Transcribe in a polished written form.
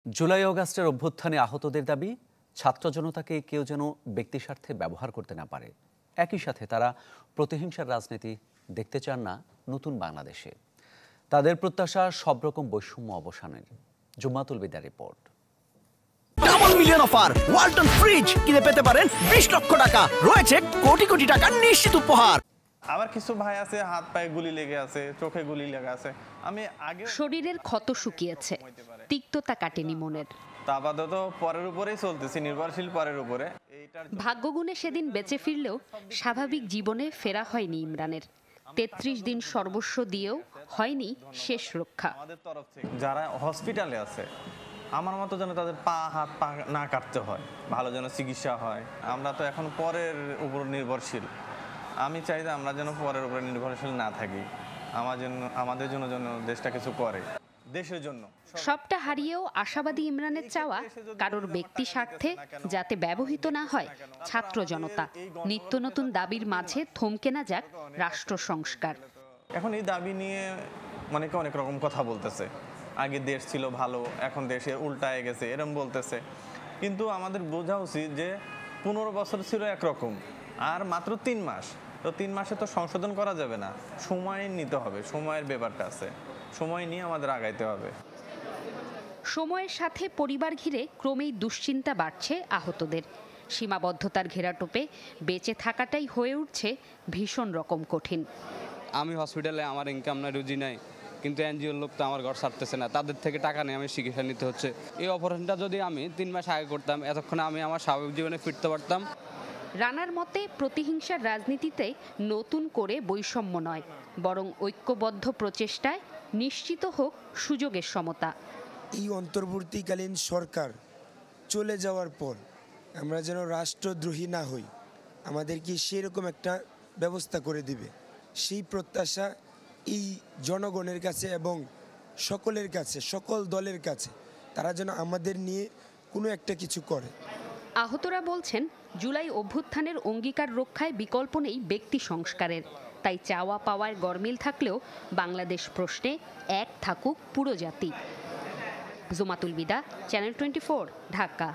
জুলাই অগাস্টের অভ্যুত্থানে আহতদের দাবি, ছাত্র জনতাকে কেউ যেন ব্যক্তিস্বার্থে ব্যবহার করতে না পারে। একই সাথে তারা প্রতিহিংসার রাজনীতি দেখতে চান না নতুন বাংলাদেশে। তাদের প্রত্যাশা সব রকম বৈষম্য অবসানের। Jumatul Bidar report. Double million offer Walton fridge কিনে পেতে পারেন 20 লক্ষ টাকা, রয়েছে কোটি কোটি টাকার নিশ্চিত উপহার। আবার কিছু ভাই আছে হাত পায়ে গুলি লেগে আছে, চোখে গুলি লেগে আছে। আমি আগে শরীরের ক্ষত শুকিয়েছে, তিক্ততা কাটেনি মনের। তা আপাতত পরের উপরেই চলতেছি, নির্ভরশীল পরের উপরে। ভাগ্যগুণে সেদিন বেঁচে ফিরলেও স্বাভাবিক জীবনে ফেরা হয়নি ইমরানের। 33 দিন সর্বস্ব দিয়েও হয়নি শেষ রক্ষা। আমাদের তরফ থেকে যারা হসপিটালে আছে, আমার মতো যেন তাদের হাত পা না কাটতে হয়, ভালো যেন চিকিৎসা হয়। আমরা তো এখন পরের উপর নির্ভরশীল। আমি চাই যে আমরা যেন পরের উপরে নির্ভরশীল না থাকি। আমাদের জন্য যেন দেশটা কিছু করে, দেশের জন্য। সবটা হারিয়েও আশাবাদী ইমরানের চাওয়া, কারোর ব্যক্তি স্বার্থে যাতে ব্যবহৃত না হয় ছাত্র জনতা। নিত্য নতুন দাবির মাঝে থমকে না যাক রাষ্ট্র সংস্কার। এখন এই দাবি নিয়ে অনেকে অনেক রকম কথা বলতেছে। আগে দেশ ছিল ভালো, এখন দেশে উল্টায় গেছে, এরকম বলতেছে। কিন্তু আমাদের বোঝা উচিত যে 15 বছর ছিল একরকম, আর মাত্র 3 মাস। তো 3 মাসে তো সংশোধন করা যাবে না, সময় নিতে হবে। সময়ের ব্যাপারটা আছে, সময় নিয়ে আমাদের আগাইতে হবে। সময়ের সাথে পরিবার ঘিরে ক্রমেই দুশ্চিন্তা বাড়ছে আহতদের। সীমাবদ্ধতার ঘেরাটোপে বেঁচে থাকাটাই হয়ে উঠছে ভীষণ রকম কঠিন। আমি হসপিটালে, আমার ইনকাম নাই, রুজি নাই, কিন্তু এনজিওর লোক তো আমার ঘর ছাড়তেছে না, তাদের থেকে টাকা নিয়ে আমি চিকিৎসা নিতে হচ্ছে। এই অপারেশনটা যদি আমি 3 মাস আগে করতাম, এতক্ষণে আমি আমার স্বাভাবিক জীবনে ফিরতে পারতাম। রানার মতে প্রতিহিংসার রাজনীতিতে নতুন করে বৈষম্য নয়, বরং ঐক্যবদ্ধ প্রচেষ্টায় নিশ্চিত হোক সুযোগের সমতা। এই অন্তর্বর্তীকালীন সরকার চলে যাওয়ার পর আমরা যেন রাষ্ট্রদ্রোহী না হই, আমাদেরকে সেরকম একটা ব্যবস্থা করে দিবে, সেই প্রত্যাশা এই জনগণের কাছে এবং সকলের কাছে, সকল দলের কাছে, তারা যেন আমাদের নিয়ে কোনো একটা কিছু করে। আহতরা বলছেন, জুলাই অভ্যুত্থানের অঙ্গীকার রক্ষায় বিকল্প নেই ব্যক্তি সংস্কারের। তাই চাওয়া পাওয়ার গরমিল থাকলেও বাংলাদেশ প্রশ্নে এক থাকুক পুরো জাতি। জুমাতুল বিদা, চ্যানেল 24, ঢাকা।